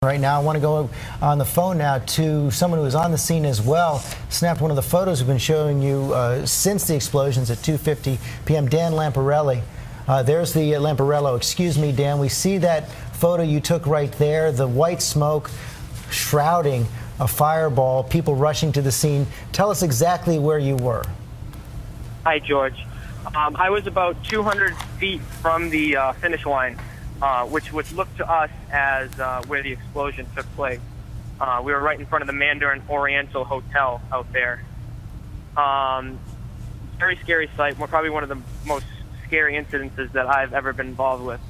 Right now, I want to go on the phone now to someone who was on the scene as well. Snapped one of the photos we've been showing you since the explosions at 2:50 p.m. Dan Lampariello. There's the Lampariello. Excuse me, Dan. We see that photo you took right there, the white smoke shrouding a fireball, people rushing to the scene. Tell us exactly where you were. Hi, George. I was about 200 feet from the finish line, which would look to us as where the explosion took place. We were right in front of the Mandarin Oriental Hotel out there. Very scary sight. Probably one of the most scary incidences that I've ever been involved with.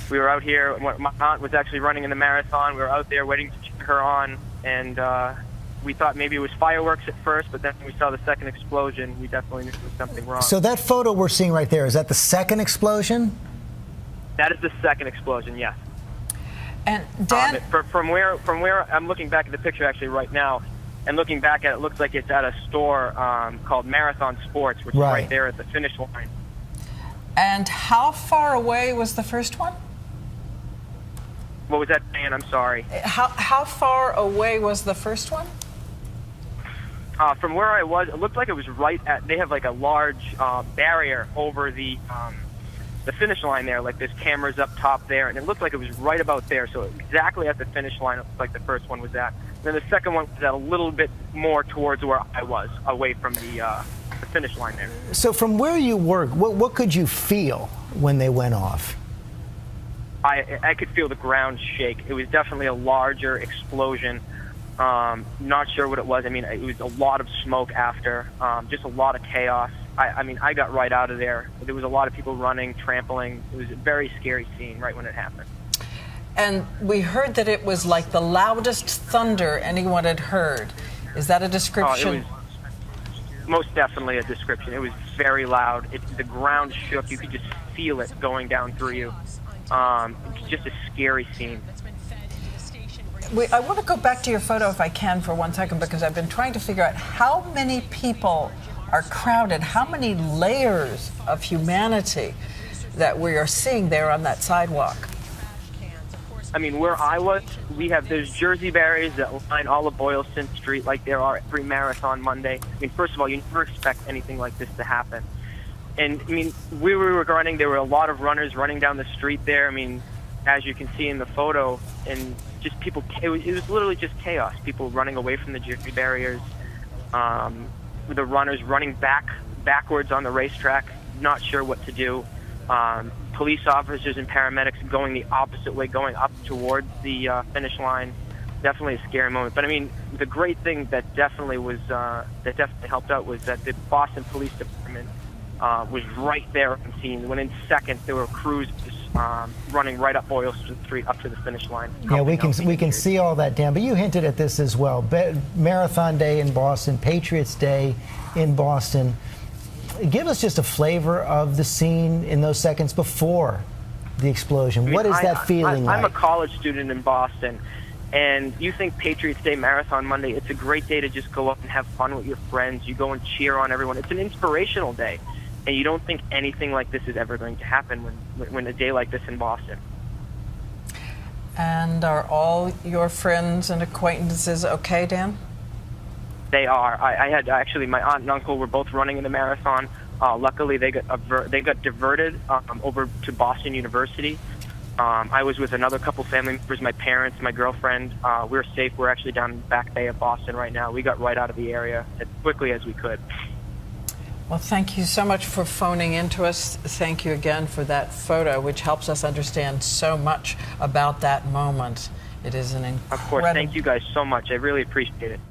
We were out here. My aunt was actually running in the marathon. We were out there waiting to cheer her on, and we thought maybe it was fireworks at first, but then when we saw the second explosion, we definitely knew there was something wrong. So that photo we're seeing right there, is that the second explosion? That is the second explosion, yes. And Dan, from where I'm looking back at the picture actually right now, and looking back at it, looks like it's at a store called Marathon Sports, which is right there at the finish line. And how far away was the first one? What was that, Dan? I'm sorry. How far away was the first one? From where I was, it looked like it was right at. They have like a large barrier over the finish line there. Like there's cameras up top there, and it looked like it was right about there. So exactly at the finish line, it looked like the first one was at. Then the second one was at a little bit more towards where I was, away from the finish line there. So from where you work, what could you feel when they went off? I could feel the ground shake. It was definitely a larger explosion. Not sure what it was. I mean, it was a lot of smoke after, just a lot of chaos. I mean, I got right out of there. There was a lot of people running, trampling. It was a very scary scene right when it happened. And we heard that it was like the loudest thunder anyone had heard. Is that a description? It was most definitely a description. It was very loud. The ground shook. You could just feel it going down through you. Just a scary scene. I want to go back to your photo if I can for 1 second, because I've been trying to figure out how many people are crowded, how many layers of humanity that we are seeing there on that sidewalk. I mean, where I was, we have those Jersey barriers that line all of Boylston Street like there are every marathon Monday. I mean, first of all, you never expect anything like this to happen. And, I mean, we were running. There were a lot of runners running down the street there. I mean, as you can see in the photo, and just people, it was literally just chaos. People running away from the Jersey barriers, the runners running backwards on the racetrack, not sure what to do. Police officers and paramedics going the opposite way, going up towards the finish line. Definitely a scary moment. But I mean, the great thing that definitely helped out was that the Boston Police Department was right there on scene. Within seconds, there were crews running right up Boylston Street up to the finish line. Yeah, we can see all that, Dan. But you hinted at this as well. Marathon Day in Boston, Patriots Day in Boston. Give us just a flavor of the scene in those seconds before the explosion. I mean, what is that feeling like? I'm a college student in Boston, and you think Patriots Day, Marathon Monday, it's a great day to just go up and have fun with your friends. You go and cheer on everyone. It's an inspirational day, and you don't think anything like this is ever going to happen when a day like this in Boston. And are all your friends and acquaintances okay, Dan? They are. I had actually, my aunt and uncle were both running in the marathon. Luckily, they got diverted over to Boston University. I was with another couple family members, my parents, my girlfriend. We're safe. We're actually down in the Back Bay of Boston right now. We got right out of the area as quickly as we could. Well, thank you so much for phoning in to us. Thank you again for that photo, which helps us understand so much about that moment. It is an incredible... Of course. Thank you guys so much. I really appreciate it.